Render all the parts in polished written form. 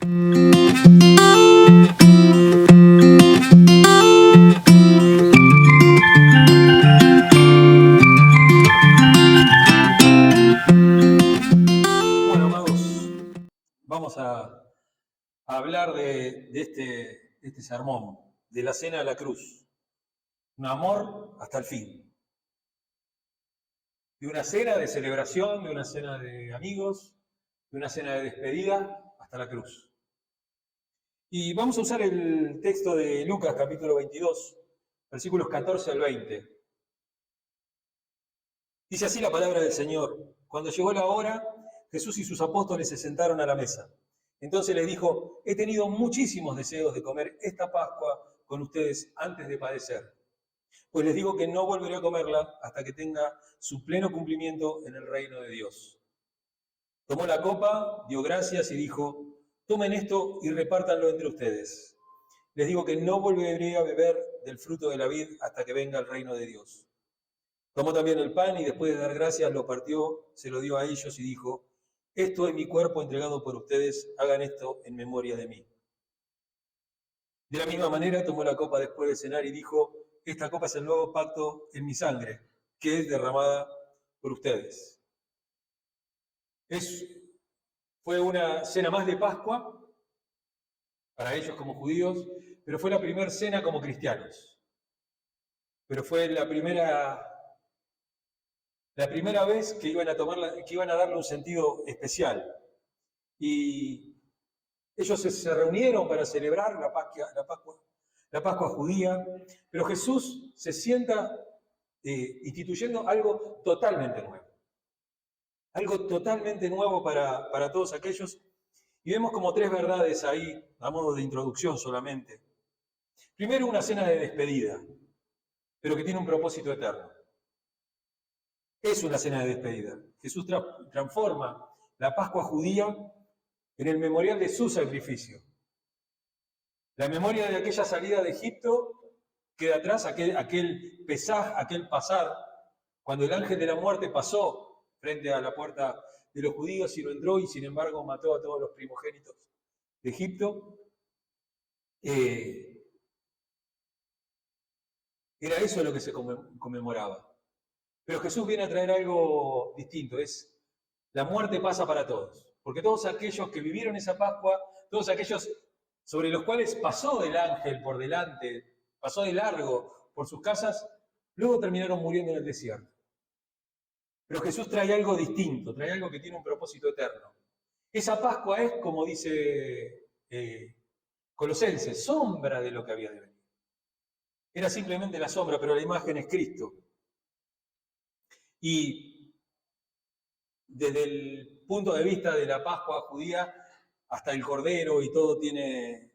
Bueno, amados, vamos a hablar de este sermón, de la cena a la cruz. Un amor hasta el fin. De una cena de celebración, de una cena de amigos, de una cena de despedida hasta la cruz. Y vamos a usar el texto de Lucas, capítulo 22, versículos 14 al 20. Dice así la palabra del Señor. Cuando llegó la hora, Jesús y sus apóstoles se sentaron a la mesa. Entonces les dijo: he tenido muchísimos deseos de comer esta Pascua con ustedes antes de padecer. Pues les digo que no volveré a comerla hasta que tenga su pleno cumplimiento en el reino de Dios. Tomó la copa, dio gracias y dijo: tomen esto y repártanlo entre ustedes. Les digo que no volveré a beber del fruto de la vid hasta que venga el reino de Dios. Tomó también el pan y después de dar gracias lo partió, se lo dio a ellos y dijo: esto es mi cuerpo entregado por ustedes, hagan esto en memoria de mí. De la misma manera tomó la copa después de cenar y dijo: esta copa es el nuevo pacto en mi sangre, que es derramada por ustedes. Fue una cena más de Pascua, para ellos como judíos, pero fue la primera cena como cristianos. Pero fue la primera vez que iban a darle un sentido especial. Y ellos se reunieron para celebrar la Pascua judía, pero Jesús se sienta instituyendo algo totalmente nuevo. Algo totalmente nuevo para todos aquellos. Y vemos como tres verdades ahí, a modo de introducción solamente. Primero, una cena de despedida, pero que tiene un propósito eterno. Es una cena de despedida. Jesús transforma la Pascua judía en el memorial de su sacrificio. La memoria de aquella salida de Egipto queda atrás, aquel pesaj, aquel pasar, cuando el ángel de la muerte pasó frente a la puerta de los judíos y no entró y sin embargo mató a todos los primogénitos de Egipto. Era eso lo que se conmemoraba. Pero Jesús viene a traer algo distinto, es la muerte pasa para todos. Porque todos aquellos que vivieron esa Pascua, todos aquellos sobre los cuales pasó el ángel por delante, pasó de largo por sus casas, luego terminaron muriendo en el desierto. Pero Jesús trae algo distinto, trae algo que tiene un propósito eterno. Esa Pascua es, como dice Colosenses, sombra de lo que había de venir. Era simplemente la sombra, pero la imagen es Cristo. Y desde el punto de vista de la Pascua judía, hasta el Cordero y todo tiene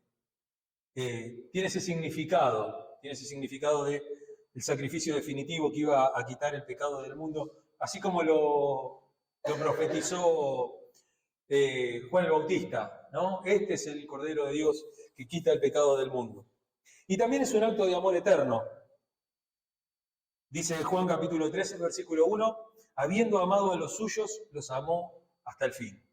ese significado del sacrificio definitivo que iba a quitar el pecado del mundo, así como lo profetizó Juan el Bautista, ¿no? Este es el Cordero de Dios que quita el pecado del mundo. Y también es un acto de amor eterno. Dice Juan capítulo 13, versículo 1, habiendo amado a los suyos, los amó hasta el fin.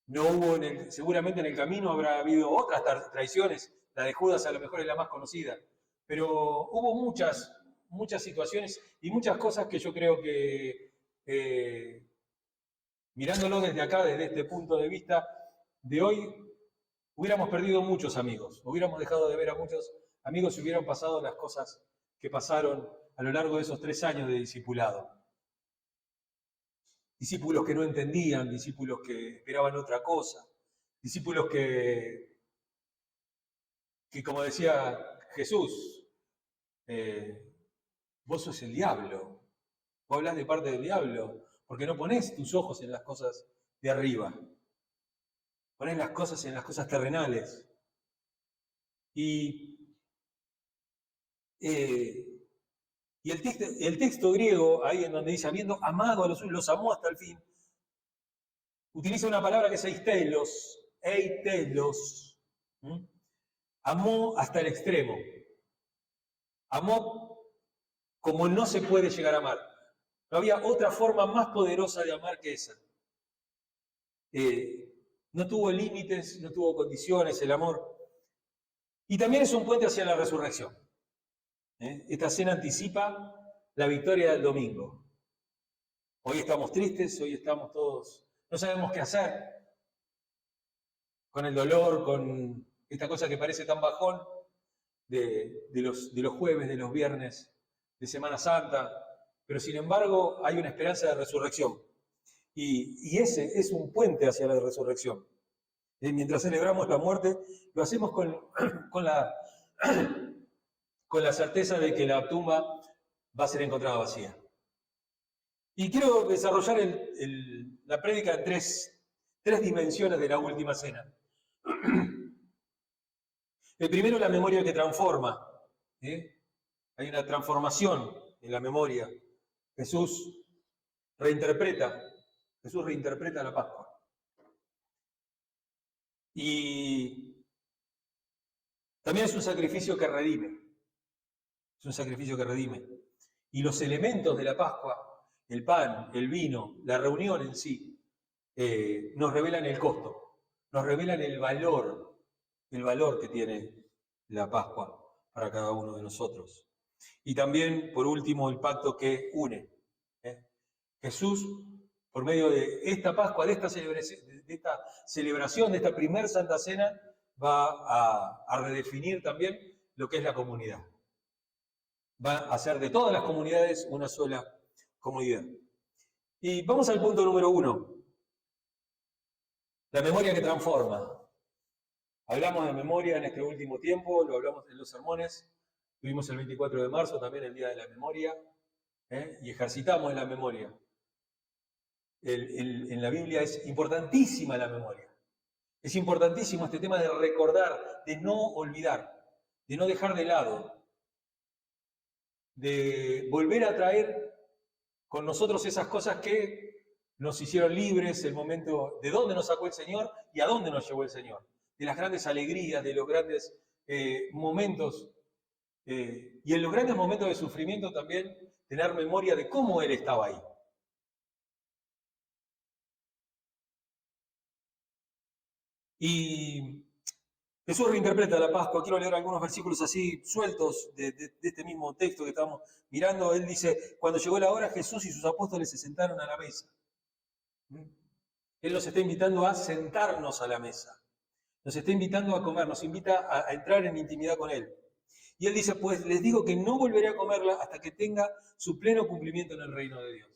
No hubo seguramente en el camino habrá habido otras traiciones, la de Judas a lo mejor es la más conocida, pero hubo muchas situaciones y muchas cosas que yo creo que, mirándolo desde acá, desde este punto de vista de hoy, hubiéramos perdido muchos amigos, hubiéramos dejado de ver a muchos amigos si hubieran pasado las cosas que pasaron a lo largo de esos 3 años de discipulado. Discípulos que no entendían, discípulos que esperaban otra cosa, discípulos que como decía Jesús, vos sos el diablo, vos hablás de parte del diablo, porque no ponés tus ojos en las cosas de arriba, ponés las cosas en las cosas terrenales. Y el texto griego, ahí en donde dice, habiendo amado a los suyos, los amó hasta el fin, utiliza una palabra que es eitelos. Amó hasta el extremo. Amó como no se puede llegar a amar. No había otra forma más poderosa de amar que esa. No tuvo límites, no tuvo condiciones el amor. Y también es un puente hacia la resurrección. Esta cena anticipa la victoria del domingo. Hoy estamos tristes, hoy estamos todos, no sabemos qué hacer con el dolor, con esta cosa que parece tan bajón de los jueves, de los viernes, de Semana Santa, pero sin embargo hay una esperanza de resurrección. Y ese es un puente hacia la resurrección. Mientras celebramos la muerte, lo hacemos con la certeza de que la tumba va a ser encontrada vacía. Y quiero desarrollar la prédica en tres dimensiones de la última cena. El primero, la memoria que transforma. Hay una transformación en la memoria. Jesús reinterpreta la Pascua. Y también es un sacrificio que redime. Es un sacrificio que redime. Y los elementos de la Pascua, el pan, el vino, la reunión en sí, nos revelan el costo, nos revelan el valor que tiene la Pascua para cada uno de nosotros. Y también, por último, el pacto que une. Jesús, por medio de esta Pascua, de esta celebración, de esta primer Santa Cena, va a redefinir también lo que es la comunidad. Va a hacer de todas las comunidades una sola comunidad. Y vamos al punto número 1. La memoria que transforma. Hablamos de memoria en este último tiempo, lo hablamos en los sermones. Tuvimos el 24 de marzo también el Día de la Memoria, y ejercitamos la memoria. En la Biblia es importantísima la memoria. Es importantísimo este tema de recordar, de no olvidar, de no dejar de lado, de volver a traer con nosotros esas cosas que nos hicieron libres, el momento de dónde nos sacó el Señor y a dónde nos llevó el Señor, de las grandes alegrías, de los grandes momentos, y en los grandes momentos de sufrimiento también tener memoria de cómo Él estaba ahí. Y Jesús reinterpreta la Pascua. Quiero leer algunos versículos así sueltos de este mismo texto que estamos mirando. Él dice, cuando llegó la hora, Jesús y sus apóstoles se sentaron a la mesa. Él nos está invitando a sentarnos a la mesa. Nos está invitando a comer, nos invita a entrar en intimidad con Él. Y Él dice, pues les digo que no volveré a comerla hasta que tenga su pleno cumplimiento en el reino de Dios.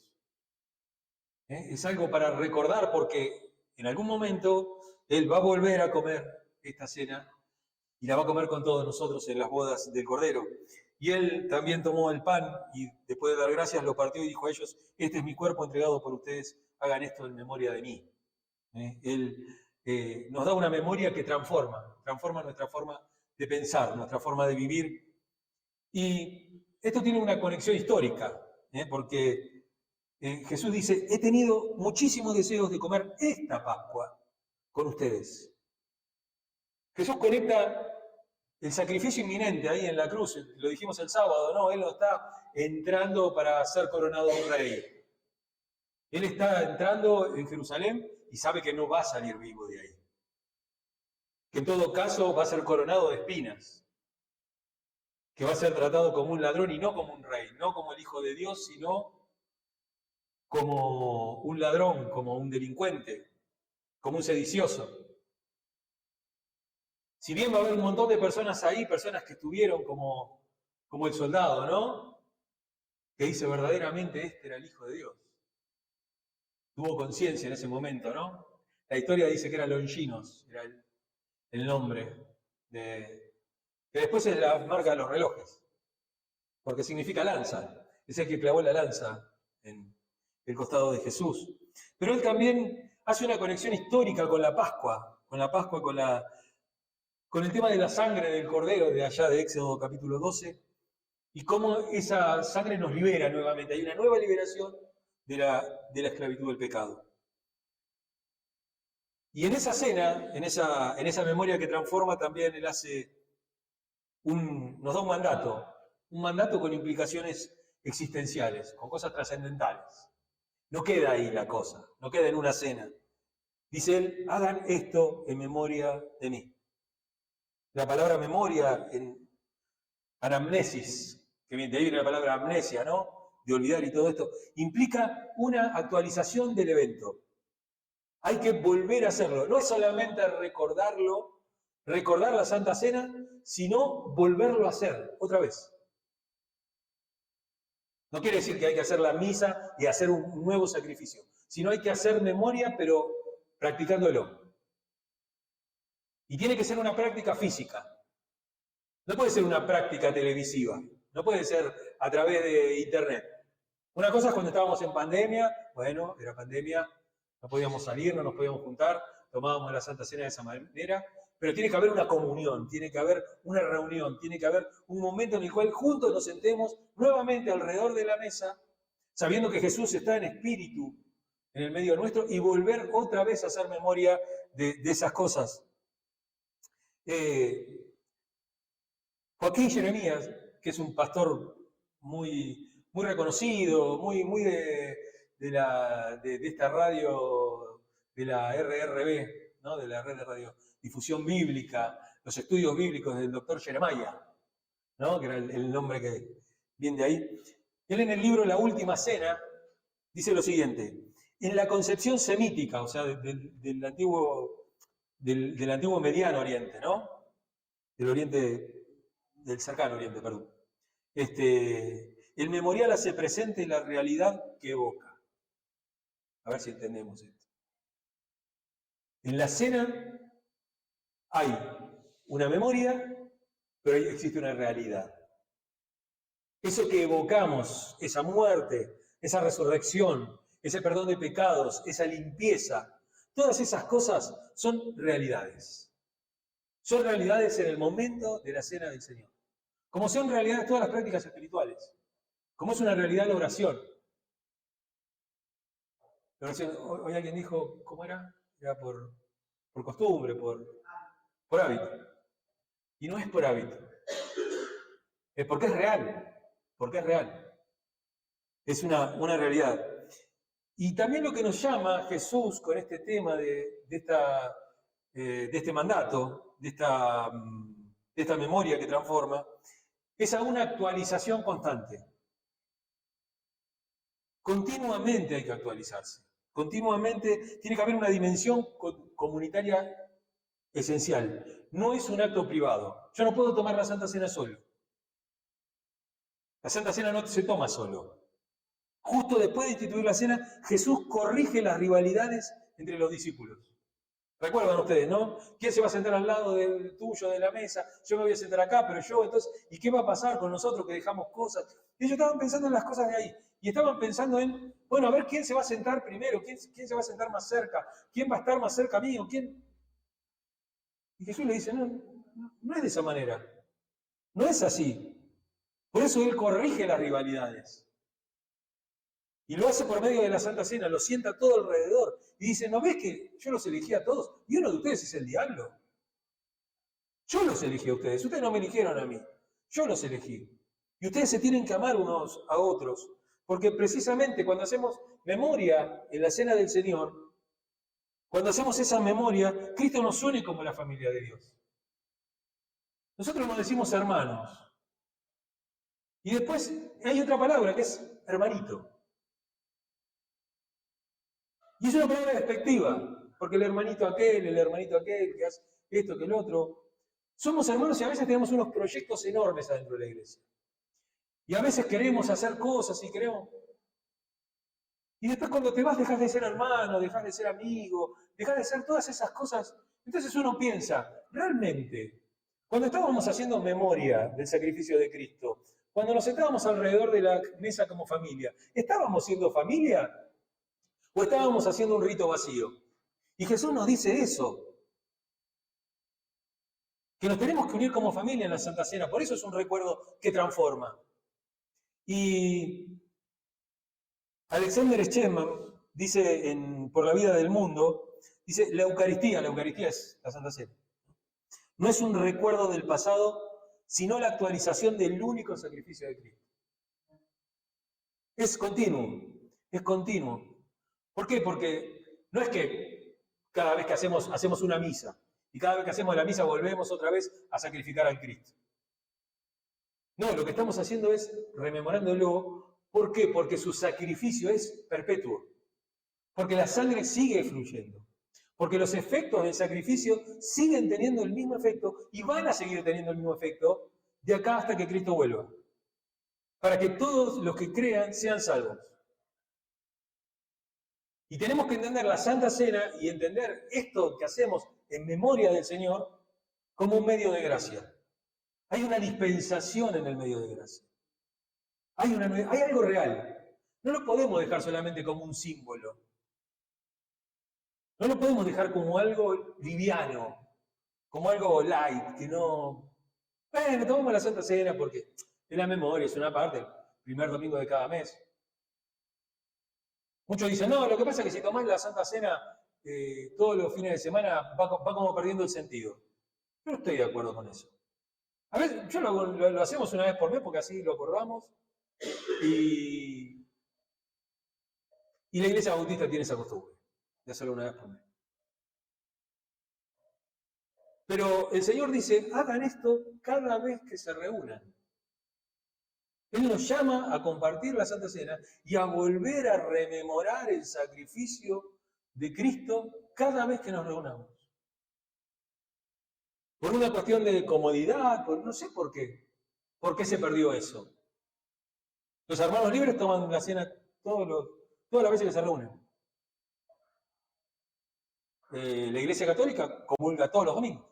Es algo para recordar porque en algún momento Él va a volver a comer esta cena y la va a comer con todos nosotros en las bodas del Cordero. Y Él también tomó el pan y después de dar gracias lo partió y dijo a ellos, este es mi cuerpo entregado por ustedes, hagan esto en memoria de mí. Él nos da una memoria que transforma nuestra forma de pensar, nuestra forma de vivir. Y esto tiene una conexión histórica, porque Jesús dice, he tenido muchísimos deseos de comer esta Pascua con ustedes. Jesús conecta el sacrificio inminente ahí en la cruz, lo dijimos el sábado, ¿no? Él no está entrando para ser coronado rey. Él está entrando en Jerusalén y sabe que no va a salir vivo de ahí. Que en todo caso va a ser coronado de espinas. Que va a ser tratado como un ladrón y no como un rey. No como el Hijo de Dios, sino como un ladrón, como un delincuente, como un sedicioso. Si bien va a haber un montón de personas ahí, personas que estuvieron como el soldado, ¿no? Que dice verdaderamente este era el Hijo de Dios. Tuvo conciencia en ese momento, ¿no? La historia dice que era Longinos, era el nombre, que después es la marca de los relojes, porque significa lanza. Es el que clavó la lanza en el costado de Jesús. Pero él también hace una conexión histórica con la Pascua, con el tema de la sangre del Cordero de allá de Éxodo capítulo 12, y cómo esa sangre nos libera nuevamente. Hay una nueva liberación de la esclavitud del pecado. Y en esa cena, en esa memoria que transforma, también Él nos da un mandato con implicaciones existenciales, con cosas trascendentales. No queda ahí la cosa, no queda en una cena. Dice él, hagan esto en memoria de mí. La palabra memoria en anamnesis, que de ahí viene la palabra amnesia, ¿no? De olvidar y todo esto, implica una actualización del evento. Hay que volver a hacerlo. No es solamente recordarlo, recordar la Santa Cena, sino volverlo a hacer otra vez. No quiere decir que hay que hacer la misa y hacer un nuevo sacrificio, sino hay que hacer memoria, pero practicándolo. Y tiene que ser una práctica física. No puede ser una práctica televisiva. No puede ser a través de internet. Una cosa es cuando estábamos en pandemia, bueno, era pandemia, no podíamos salir, no nos podíamos juntar, tomábamos la Santa Cena de esa manera, pero tiene que haber una comunión, tiene que haber una reunión, tiene que haber un momento en el cual juntos nos sentemos nuevamente alrededor de la mesa, sabiendo que Jesús está en espíritu en el medio nuestro y volver otra vez a hacer memoria de esas cosas. Joaquín Jeremías, que es un pastor muy, muy reconocido, muy de esta radio, de la RRB, ¿no? De la Red de Radiodifusión Bíblica, los estudios bíblicos del doctor Jeremiah, ¿no? Que era el nombre que viene de ahí. Él en el libro La Última Cena dice lo siguiente: en la concepción semítica, o sea, del antiguo Mediano Oriente, ¿no? Del cercano Oriente, perdón. El memorial hace presente la realidad que evoca. A ver si entendemos esto. En la cena hay una memoria, pero existe una realidad. Eso que evocamos, esa muerte, esa resurrección, ese perdón de pecados, esa limpieza, todas esas cosas son realidades. Son realidades en el momento de la cena del Señor. Como son realidades todas las prácticas espirituales. Como es una realidad la oración. La oración, hoy alguien dijo, ¿cómo era? Era por costumbre, por hábito. Y no es por hábito. Es porque es real. Porque es real. Es una realidad. Y también lo que nos llama Jesús con este tema de este mandato, de esta memoria que transforma, es a una actualización constante. Continuamente hay que actualizarse. Continuamente tiene que haber una dimensión comunitaria esencial. No es un acto privado. Yo no puedo tomar la Santa Cena solo. La Santa Cena no se toma solo. Justo después de instituir la cena, Jesús corrige las rivalidades entre los discípulos. Recuerdan ustedes, ¿no? ¿Quién se va a sentar al lado del tuyo de la mesa? Yo me voy a sentar acá, pero yo, entonces, ¿y qué va a pasar con nosotros que dejamos cosas? Ellos estaban pensando en las cosas de ahí. Y estaban pensando en, bueno, a ver quién se va a sentar primero, quién se va a sentar más cerca, quién va a estar más cerca mío, quién. Y Jesús le dice, no es de esa manera. No es así. Por eso Él corrige las rivalidades. Y lo hace por medio de la Santa Cena, lo sienta todo alrededor. Y dice, ¿no ves que yo los elegí a todos? Y uno de ustedes es el diablo. Yo los elegí a ustedes no me eligieron a mí. Yo los elegí. Y ustedes se tienen que amar unos a otros. Porque precisamente cuando hacemos memoria en la Cena del Señor, cuando hacemos esa memoria, Cristo nos une como la familia de Dios. Nosotros nos decimos hermanos. Y después hay otra palabra que es hermanito. Y es una palabra despectiva, porque el hermanito aquel, que hace esto, que el otro. Somos hermanos y a veces tenemos unos proyectos enormes adentro de la iglesia. Y a veces queremos hacer cosas y queremos. Y después cuando te vas dejas de ser hermano, dejas de ser amigo, dejas de ser todas esas cosas. Entonces uno piensa, realmente, cuando estábamos haciendo memoria del sacrificio de Cristo, cuando nos sentábamos alrededor de la mesa como familia, ¿estábamos siendo familia? ¿O estábamos haciendo un rito vacío? Y Jesús nos dice eso. Que nos tenemos que unir como familia en la Santa Cena. Por eso es un recuerdo que transforma. Y Alexander Schmemann dice Por la vida del mundo, dice, la Eucaristía es la Santa Cena. No es un recuerdo del pasado, sino la actualización del único sacrificio de Cristo. Es continuo. ¿Por qué? Porque no es que cada vez que hacemos una misa. Y cada vez que hacemos la misa volvemos otra vez a sacrificar al Cristo. No, lo que estamos haciendo es rememorándolo. ¿Por qué? Porque su sacrificio es perpetuo. Porque la sangre sigue fluyendo. Porque los efectos del sacrificio siguen teniendo el mismo efecto y van a seguir teniendo el mismo efecto de acá hasta que Cristo vuelva. Para que todos los que crean sean salvos. Y tenemos que entender la Santa Cena y entender esto que hacemos en memoria del Señor como un medio de gracia. Hay una dispensación en el medio de gracia. Hay algo real. No lo podemos dejar solamente como un símbolo. No lo podemos dejar como algo liviano, como algo light, que no... Bueno, tomamos la Santa Cena porque es la memoria, es una parte, el primer domingo de cada mes. Muchos dicen, no, lo que pasa es que si tomás la Santa Cena todos los fines de semana va como perdiendo el sentido. Yo no estoy de acuerdo con eso. A veces, yo lo hacemos una vez por mes porque así lo acordamos y la Iglesia Bautista tiene esa costumbre de hacerlo una vez por mes. Pero el Señor dice, hagan esto cada vez que se reúnan. Él nos llama a compartir la Santa Cena y a volver a rememorar el sacrificio de Cristo cada vez que nos reunamos. Por una cuestión de comodidad, no sé por qué. ¿Por qué se perdió eso? Los hermanos libres toman la cena todas las veces que se reúnen. La Iglesia Católica comulga todos los domingos.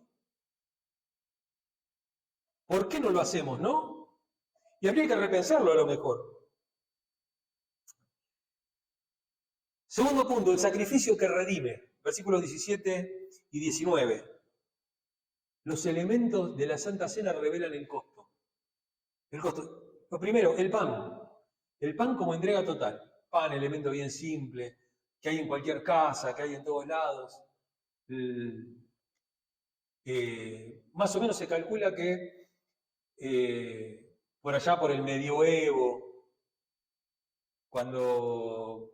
¿Por qué no lo hacemos, no? Y habría que repensarlo a lo mejor. Segundo punto, el sacrificio que redime. Versículos 17 y 19. Los elementos de la Santa Cena revelan el costo. El costo. Lo primero, el pan. El pan como entrega total. Pan, elemento bien simple, que hay en cualquier casa, que hay en todos lados. Más o menos se calcula que por allá por el medioevo, cuando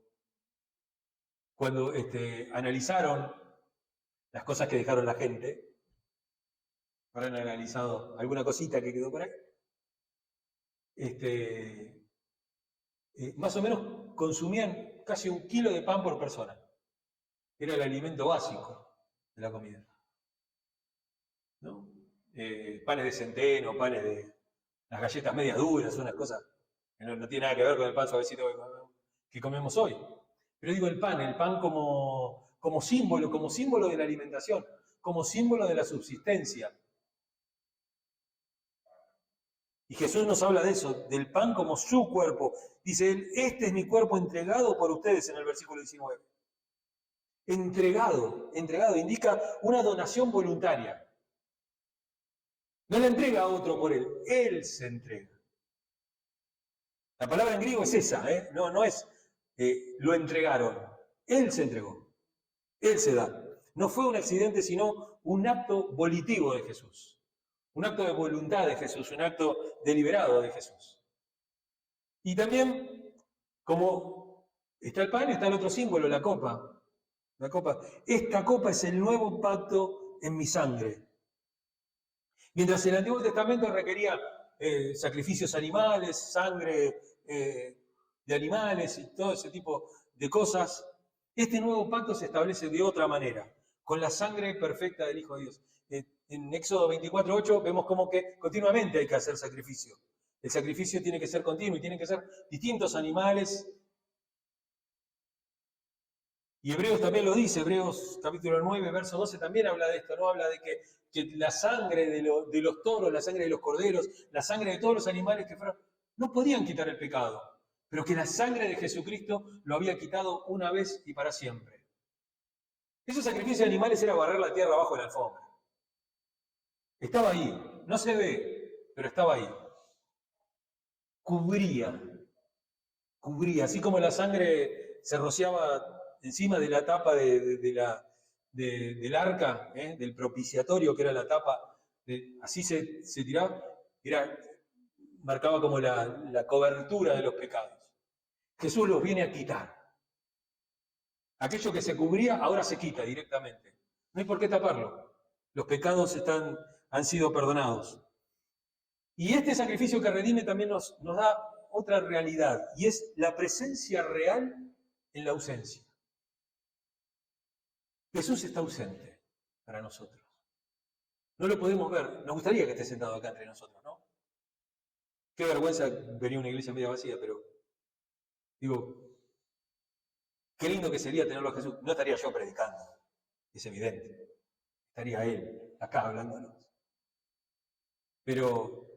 analizaron las cosas que dejaron la gente, habrán analizado alguna cosita que quedó por ahí, más o menos consumían casi 1 kilo de pan por persona. Era el alimento básico de la comida. ¿No? Panes de centeno, panes de las galletas medias duras, unas cosas que no tiene nada que ver con el pan suavecito que comemos hoy. Pero digo el pan como símbolo de la alimentación, como símbolo de la subsistencia. Y Jesús nos habla de eso, del pan como su cuerpo. Dice él, este es mi cuerpo entregado por ustedes en el versículo 19. Entregado, indica una donación voluntaria. No le entrega a otro por él se entrega. La palabra en griego es esa, no es lo entregaron. Él se entregó, él se da. No fue un accidente, sino un acto volitivo de Jesús. Un acto de voluntad de Jesús, un acto deliberado de Jesús. Y también, como está el pan, está el otro símbolo, la copa. La copa. Esta copa es el nuevo pacto en mi sangre. Mientras el Antiguo Testamento requería sacrificios animales, sangre de animales y todo ese tipo de cosas, este nuevo pacto se establece de otra manera, con la sangre perfecta del Hijo de Dios. En Éxodo 24:8 vemos como que continuamente hay que hacer sacrificio. El sacrificio tiene que ser continuo y tienen que ser distintos animales. Y Hebreos también lo dice, Hebreos capítulo 9, verso 12 también habla de esto, ¿no? Habla de que la sangre de los toros, la sangre de los corderos, la sangre de todos los animales que fueron, no podían quitar el pecado, pero que la sangre de Jesucristo lo había quitado una vez y para siempre. Esos sacrificios de animales era barrer la tierra abajo de la alfombra. Estaba ahí, no se ve, pero estaba ahí. Cubría, así como la sangre se rociaba encima de la tapa del arca, del propiciatorio, que era la tapa, así se tiraba, marcaba como la cobertura de los pecados. Jesús los viene a quitar. Aquello que se cubría ahora se quita directamente. No hay por qué taparlo. Los pecados han sido perdonados. Y este sacrificio que redime también nos da otra realidad, y es la presencia real en la ausencia. Jesús está ausente para nosotros. No lo podemos ver. Nos gustaría que esté sentado acá entre nosotros, ¿no? Qué vergüenza venir a una iglesia media vacía, pero digo, qué lindo que sería tenerlo a Jesús. No estaría yo predicando, es evidente. Estaría Él acá hablándonos. Pero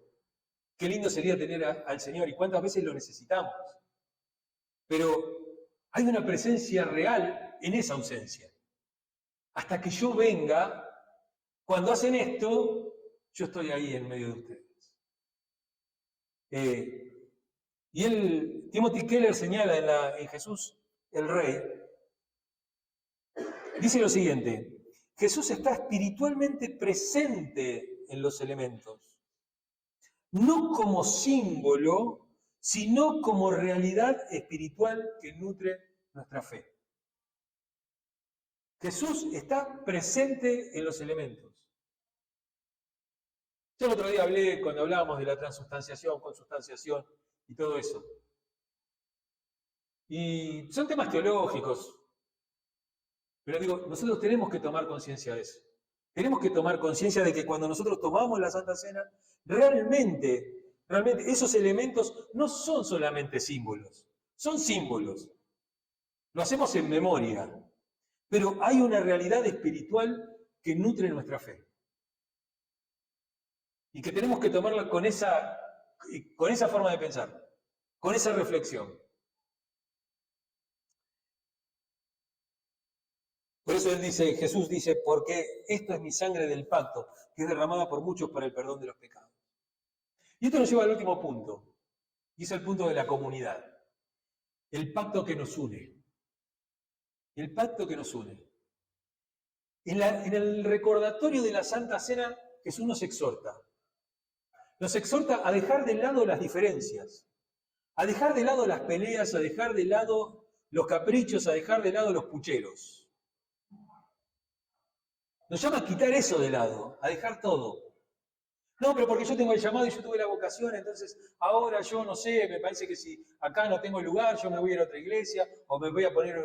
qué lindo sería tener al Señor y cuántas veces lo necesitamos. Pero hay una presencia real en esa ausencia. Hasta que yo venga, cuando hacen esto, yo estoy ahí en medio de ustedes. Y Timothy Keller señala en Jesús, el Rey, dice lo siguiente: Jesús está espiritualmente presente en los elementos, no como símbolo, sino como realidad espiritual que nutre nuestra fe. Jesús está presente en los elementos. Yo el otro día hablé, cuando hablábamos de la transustanciación, consustanciación y todo eso. Y son temas teológicos. Pero digo, nosotros tenemos que tomar conciencia de eso. Tenemos que tomar conciencia de que cuando nosotros tomamos la Santa Cena, realmente esos elementos no son solamente símbolos, son símbolos. Lo hacemos en memoria, pero hay una realidad espiritual que nutre nuestra fe. Y que tenemos que tomarla con esa forma de pensar, con esa reflexión. Por eso Jesús dice, porque esto es mi sangre del pacto, que es derramada por muchos para el perdón de los pecados. Y esto nos lleva al último punto, y es el punto de la comunidad. El pacto que nos une. El pacto que nos une. En el recordatorio de la Santa Cena, Jesús nos exhorta. Nos exhorta a dejar de lado las diferencias, a dejar de lado las peleas, a dejar de lado los caprichos, a dejar de lado los pucheros. Nos llama a quitar eso de lado, a dejar todo. No, pero porque yo tengo el llamado y yo tuve la vocación, entonces ahora yo no sé, me parece que si acá no tengo lugar, yo me voy a ir a otra iglesia o me voy a poner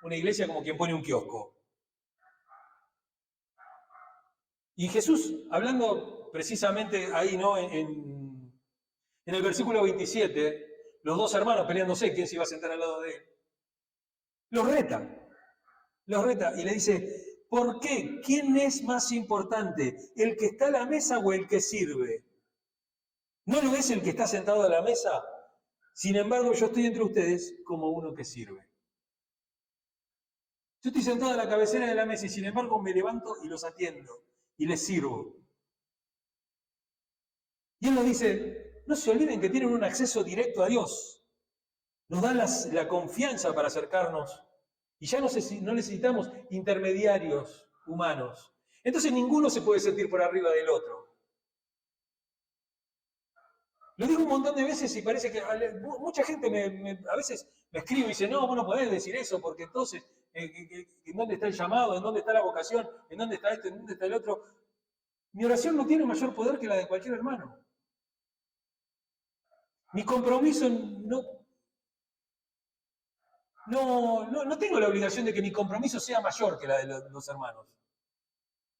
una iglesia como quien pone un kiosco. Y Jesús, hablando precisamente ahí, ¿no? En el versículo 27, los dos hermanos peleándose, quién se iba a sentar al lado de él, los reta y le dice, ¿por qué? ¿Quién es más importante? ¿El que está a la mesa o el que sirve? ¿No lo es el que está sentado a la mesa? Sin embargo, yo estoy entre ustedes como uno que sirve. Yo estoy sentado a la cabecera de la mesa y sin embargo me levanto y los atiendo y les sirvo. Y él nos dice, no se olviden que tienen un acceso directo a Dios. Nos dan la confianza para acercarnos y ya no necesitamos intermediarios humanos. Entonces ninguno se puede sentir por arriba del otro. Lo digo un montón de veces y parece que mucha gente a veces me escribe y dice, no, vos no podés decir eso porque entonces, ¿en dónde está el llamado? ¿En dónde está la vocación? ¿En dónde está esto? ¿En dónde está el otro? Mi oración no tiene mayor poder que la de cualquier hermano. Mi compromiso no tengo la obligación de que mi compromiso sea mayor que la de los hermanos.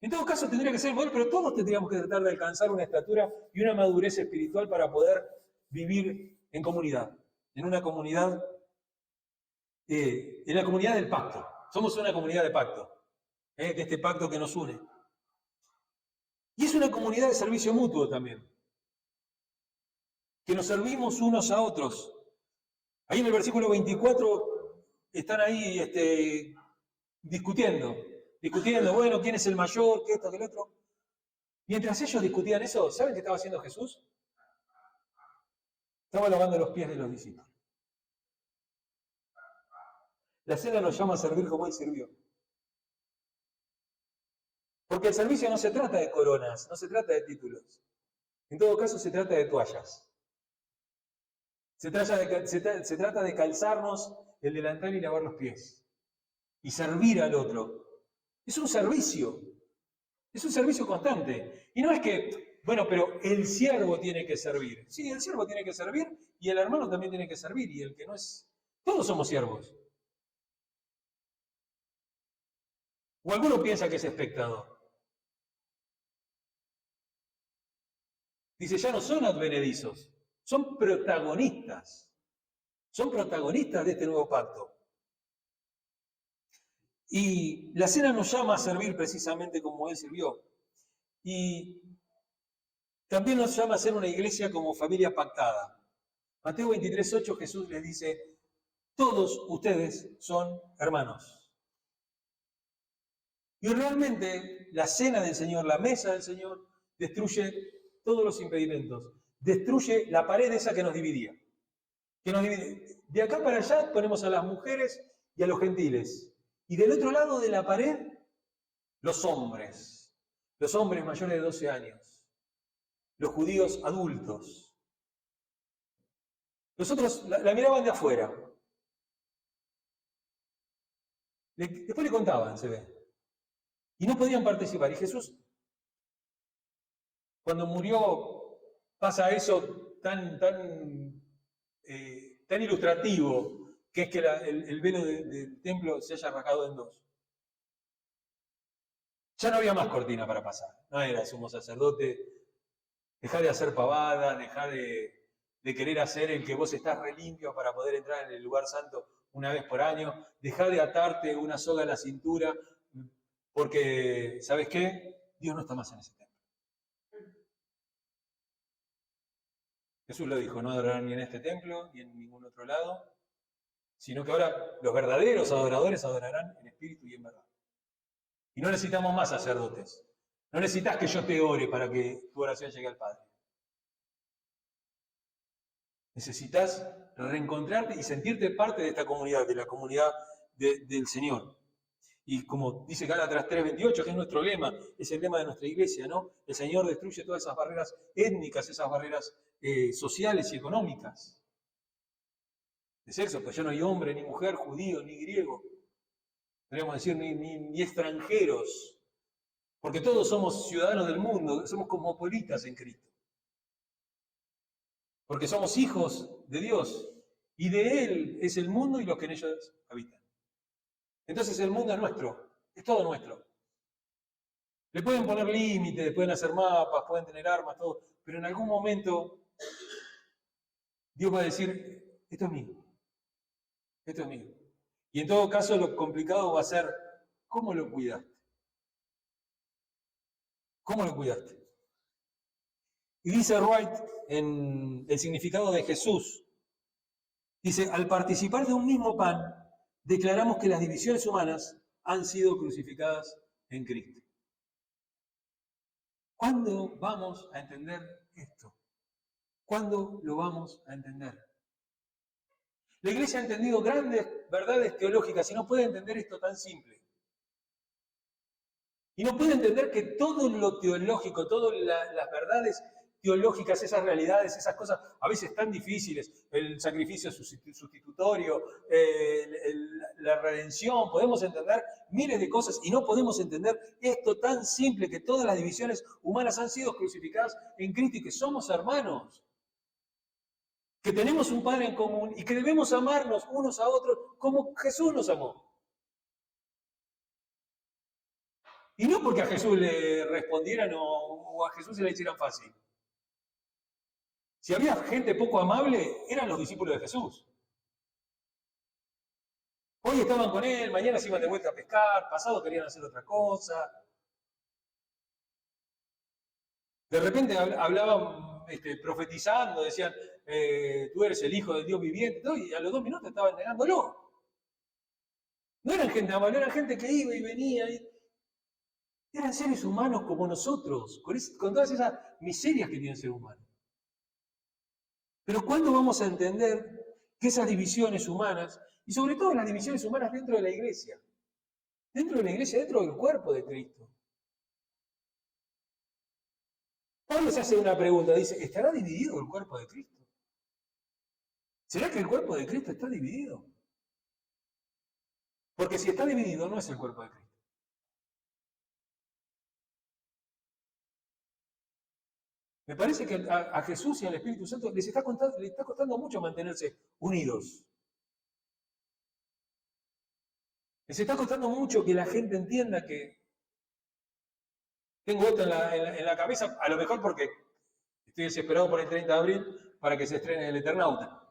En todo caso tendría que ser el modelo, pero todos tendríamos que tratar de alcanzar una estatura y una madurez espiritual para poder vivir en comunidad, en una comunidad, en la comunidad del pacto. Somos una comunidad de pacto, de este pacto que nos une. Y es una comunidad de servicio mutuo también, que nos servimos unos a otros. Ahí en el versículo 24 están ahí discutiendo, bueno, quién es el mayor, qué esto, qué el otro. Mientras ellos discutían eso, ¿saben qué estaba haciendo Jesús? Estaba lavando los pies de los discípulos. La cena nos llama a servir como Él sirvió. Porque el servicio no se trata de coronas, no se trata de títulos. En todo caso, se trata de toallas. Se trata de calzarnos el delantal y lavar los pies. y servir al otro. Es un servicio constante. Y no es que, bueno, pero el siervo tiene que servir. Sí, el siervo tiene que servir y el hermano también tiene que servir y el que no es... Todos somos siervos. ¿O alguno piensa que es espectador? Dice, ya no son advenedizos, son protagonistas. Son protagonistas de este nuevo pacto. Y la cena nos llama a servir precisamente como Él sirvió. Y también nos llama a ser una iglesia como familia pactada. Mateo 23:8 Jesús les dice, todos ustedes son hermanos. Y realmente la cena del Señor, la mesa del Señor, destruye todos los impedimentos. Destruye la pared esa que nos dividía. De acá para allá ponemos a las mujeres y a los gentiles. Y del otro lado de la pared, los hombres mayores de 12 años, los judíos adultos. Los otros la miraban de afuera. Después le contaban, se ve. Y no podían participar. Y Jesús, cuando murió, pasa eso tan ilustrativo, que es que el velo del templo se haya rasgado en dos. Ya no había más cortina para pasar. No era sumo sacerdote. Dejá de hacer pavadas, dejá de querer hacer el que vos estás re limpio para poder entrar en el lugar santo una vez por año. Dejá de atarte una soga a la cintura, porque, ¿sabes qué? Dios no está más en ese templo. Jesús lo dijo, no adorarán ni en este templo, ni en ningún otro lado, sino que ahora los verdaderos adoradores adorarán en espíritu y en verdad. Y no necesitamos más sacerdotes. No necesitas que yo te ore para que tu oración llegue al Padre. Necesitas reencontrarte y sentirte parte de esta comunidad, de la comunidad del Señor. Y como dice Gálatas 3:28, que es nuestro lema, es el lema de nuestra iglesia, ¿no? El Señor destruye todas esas barreras étnicas, esas barreras sociales y económicas. De sexo, pues ya no hay hombre, ni mujer, judío, ni griego. Podríamos decir, ni extranjeros. Porque todos somos ciudadanos del mundo, somos cosmopolitas en Cristo. Porque somos hijos de Dios. Y de Él es el mundo y los que en ellos habitan. Entonces el mundo es nuestro, es todo nuestro. Le pueden poner límites, pueden hacer mapas, pueden tener armas, todo, pero en algún momento Dios va a decir, esto es mío, esto es mío. Y en todo caso lo complicado va a ser, ¿cómo lo cuidaste? ¿Cómo lo cuidaste? Y dice Wright en el significado de Jesús, dice, al participar de un mismo pan, declaramos que las divisiones humanas han sido crucificadas en Cristo. ¿Cuándo vamos a entender esto? ¿Cuándo lo vamos a entender? La Iglesia ha entendido grandes verdades teológicas y no puede entender esto tan simple. Y no puede entender que todo lo teológico, todas las verdades teológicas, esas realidades, esas cosas a veces tan difíciles, el sacrificio sustitutorio, la redención, podemos entender miles de cosas y no podemos entender esto tan simple, que todas las divisiones humanas han sido crucificadas en Cristo y que somos hermanos, que tenemos un Padre en común y que debemos amarnos unos a otros como Jesús nos amó. Y no porque a Jesús le respondieran o a Jesús se le hicieran fácil. Si había gente poco amable, eran los discípulos de Jesús. Hoy estaban con él, mañana se iban de vuelta a pescar, pasado querían hacer otra cosa. De repente hablaban profetizando, decían, tú eres el Hijo del Dios viviente, y a los 2 minutos estaban negándolo. No eran gente amable, eran gente que iba y venía. Eran seres humanos como nosotros, con todas esas miserias que tiene el ser humano. Pero ¿cuándo vamos a entender que esas divisiones humanas, y sobre todo las divisiones humanas dentro de la iglesia, dentro del cuerpo de Cristo? Pablo se hace una pregunta, dice, ¿estará dividido el cuerpo de Cristo? ¿Será que el cuerpo de Cristo está dividido? Porque si está dividido, no es el cuerpo de Cristo. Me parece que a Jesús y al Espíritu Santo les está costando mucho mantenerse unidos. Les está costando mucho que la gente entienda que tengo esto en la cabeza, a lo mejor porque estoy desesperado por el 30 de abril para que se estrene El Eternauta.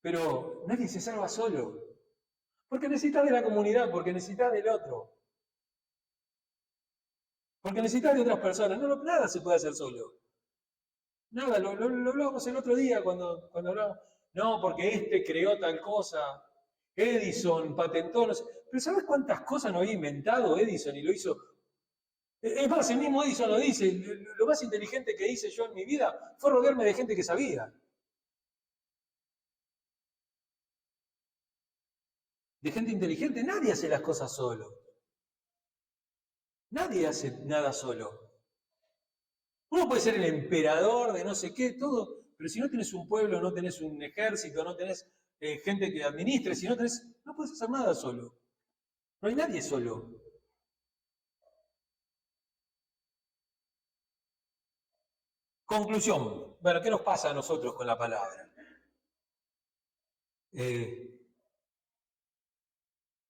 Pero nadie se salva solo. Porque necesitas de la comunidad, porque necesitas del otro. Porque necesitas de otras personas. No, nada se puede hacer solo. Nada, lo hablamos el otro día cuando hablamos. No, porque este creó tal cosa. Edison patentó, no sé. Pero ¿sabes cuántas cosas no había inventado Edison y lo hizo? Es más, el mismo Edison lo dice. Lo más inteligente que hice yo en mi vida fue rodearme de gente que sabía. De gente inteligente. Nadie hace las cosas solo. Nadie hace nada solo. Uno puede ser el emperador de no sé qué, todo, pero si no tenés un pueblo, no tenés un ejército, no tenés gente que administre, si no tenés, no puedes hacer nada solo. No hay nadie solo. Conclusión. Bueno, ¿qué nos pasa a nosotros con la palabra?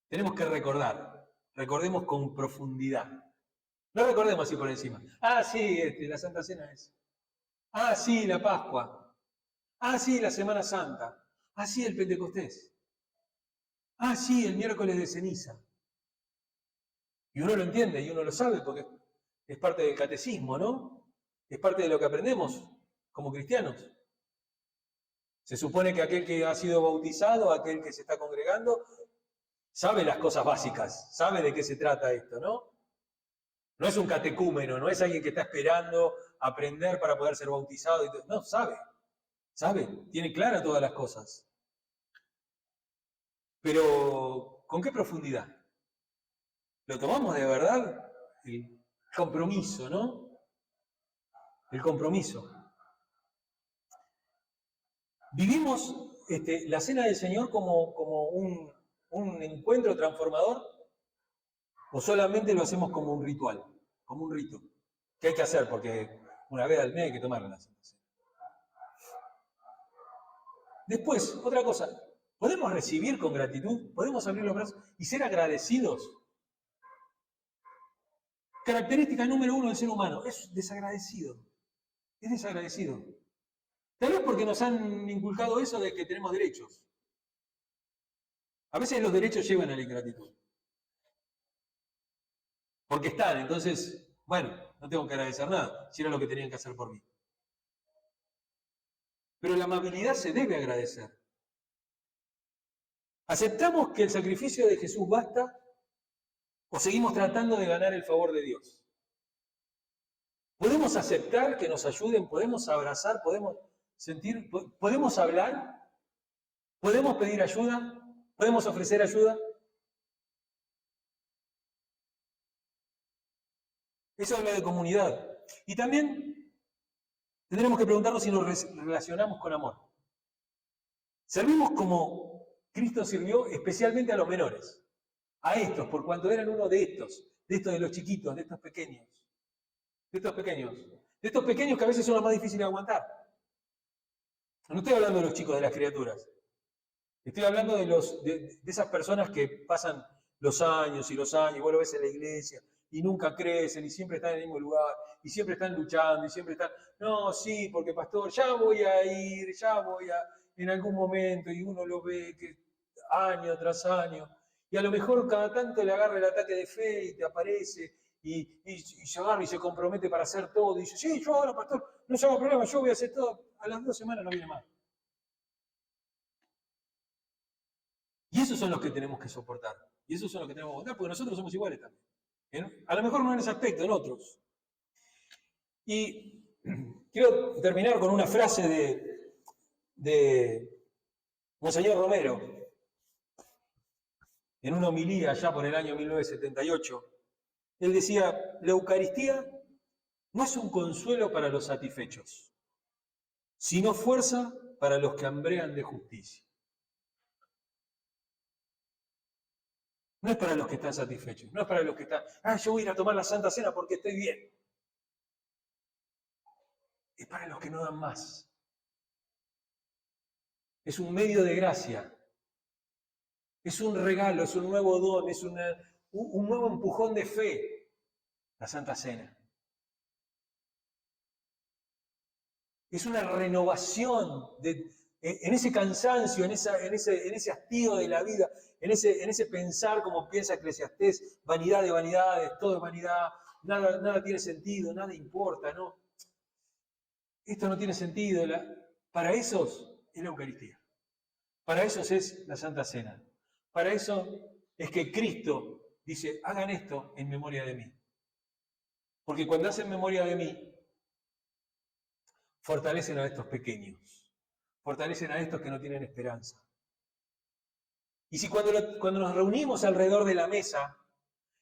Tenemos que recordemos con profundidad. No recordemos así por encima. Ah, sí, la Santa Cena es. Ah, sí, la Pascua. Ah, sí, la Semana Santa. Ah, sí, el Pentecostés. Ah, sí, el miércoles de ceniza. Y uno lo entiende y uno lo sabe porque es parte del catecismo, ¿no? Es parte de lo que aprendemos como cristianos. Se supone que aquel que ha sido bautizado, aquel que se está congregando, sabe las cosas básicas, sabe de qué se trata esto, ¿no? No es un catecúmeno, no es alguien que está esperando aprender para poder ser bautizado. No, sabe, tiene claras todas las cosas. Pero, ¿con qué profundidad? ¿Lo tomamos de verdad? El compromiso, ¿no? El compromiso. ¿Vivimos la cena del Señor como un encuentro transformador? ¿O solamente lo hacemos como un ritual, como un rito? ¿Qué hay que hacer? Porque una vez al mes hay que tomar la Santa Cena. Después, otra cosa, ¿podemos recibir con gratitud? ¿Podemos abrir los brazos y ser agradecidos? Característica número 1 del ser humano, es desagradecido. Es desagradecido. Tal vez porque nos han inculcado eso de que tenemos derechos. A veces los derechos llevan a la ingratitud. Porque están, entonces, bueno, no tengo que agradecer nada, si era lo que tenían que hacer por mí. Pero la amabilidad se debe agradecer. ¿Aceptamos que el sacrificio de Jesús basta o seguimos tratando de ganar el favor de Dios? ¿Podemos aceptar que nos ayuden? ¿Podemos abrazar? ¿Podemos sentir? ¿Podemos hablar? ¿Podemos pedir ayuda? ¿Podemos ofrecer ayuda? Eso habla de comunidad. Y también tendremos que preguntarnos si nos relacionamos con amor. Servimos como Cristo sirvió especialmente a los menores, a estos, por cuanto eran uno de estos de los chiquitos, de estos pequeños, de estos pequeños que a veces son los más difíciles de aguantar. No estoy hablando de los chicos, de las criaturas. Estoy hablando de esas personas que pasan los años y los años, y vos lo ves en la iglesia, y nunca crecen, y siempre están en el mismo lugar, y siempre están luchando, y siempre están, no, sí, porque pastor, ya voy a ir, en algún momento, y uno lo ve que año tras año, y a lo mejor cada tanto le agarra el ataque de fe y te aparece, y se agarra y se compromete para hacer todo, y dice, sí, yo ahora, pastor, no se haga problema, yo voy a hacer todo, a las 2 semanas no viene más. Y esos son los que tenemos que soportar. Y esos son los que tenemos que aguantar, porque nosotros somos iguales también. A lo mejor no en ese aspecto, en otros. Y quiero terminar con una frase de Monseñor Romero, en una homilía allá por el año 1978. Él decía, la Eucaristía no es un consuelo para los satisfechos, sino fuerza para los que hambrean de justicia. No es para los que están satisfechos, no es para los que están, yo voy a ir a tomar la Santa Cena porque estoy bien. Es para los que no dan más. Es un medio de gracia. Es un regalo, es un nuevo don, es un nuevo empujón de fe, la Santa Cena. Es una renovación en ese cansancio, en ese hastío de la vida, en ese pensar como piensa Eclesiastés, vanidad de vanidades, todo es vanidad, nada tiene sentido, nada importa, ¿no? Esto no tiene sentido. Para esos es la Eucaristía. Para esos es la Santa Cena. Para eso es que Cristo dice, hagan esto en memoria de mí. Porque cuando hacen memoria de mí, fortalecen a estos pequeños, fortalecen a estos que no tienen esperanza. Y si cuando nos reunimos alrededor de la mesa,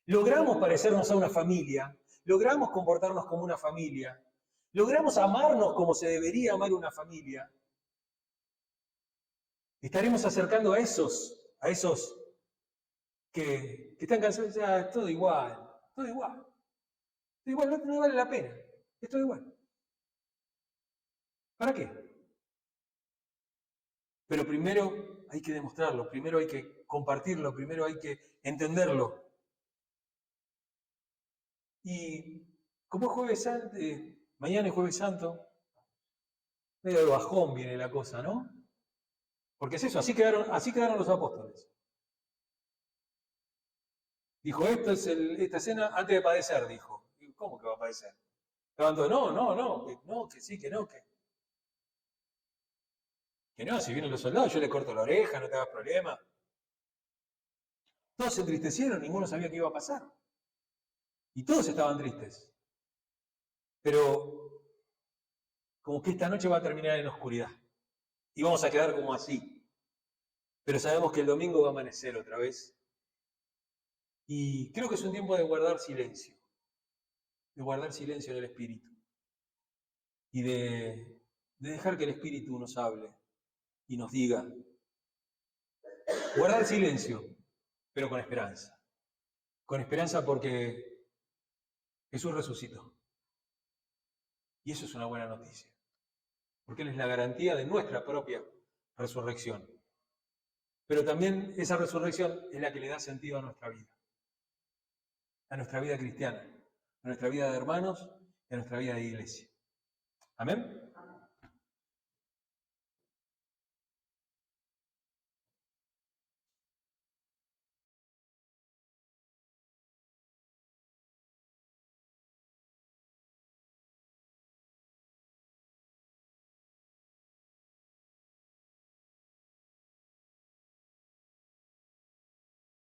logramos parecernos a una familia, logramos comportarnos como una familia, logramos amarnos como se debería amar una familia, estaremos acercando a esos que están cansados, ya es todo igual, no vale la pena, es todo igual. ¿Para qué? Pero primero hay que demostrarlo, primero hay que compartirlo, primero hay que entenderlo. Y como es Jueves Santo, mañana es Jueves Santo, medio de bajón viene la cosa, ¿no? Porque es eso, así quedaron los apóstoles. Dijo, esta cena antes de padecer, dijo. ¿Cómo que va a padecer? Estaban todos, no, que sí, que no, que no, si vienen los soldados yo le corto la oreja, no te hagas problema. Todos se entristecieron, ninguno sabía qué iba a pasar. Y todos estaban tristes. Pero como que esta noche va a terminar en oscuridad. Y vamos a quedar como así. Pero sabemos que el domingo va a amanecer otra vez. Y creo que es un tiempo de guardar silencio. De guardar silencio en el Espíritu. Y de dejar que el Espíritu nos hable y nos diga. Guardar silencio, pero con esperanza. Con esperanza porque Jesús resucitó. Y eso es una buena noticia. Porque Él es la garantía de nuestra propia resurrección. Pero también esa resurrección es la que le da sentido a nuestra vida cristiana, a nuestra vida de hermanos y a nuestra vida de iglesia. Amén.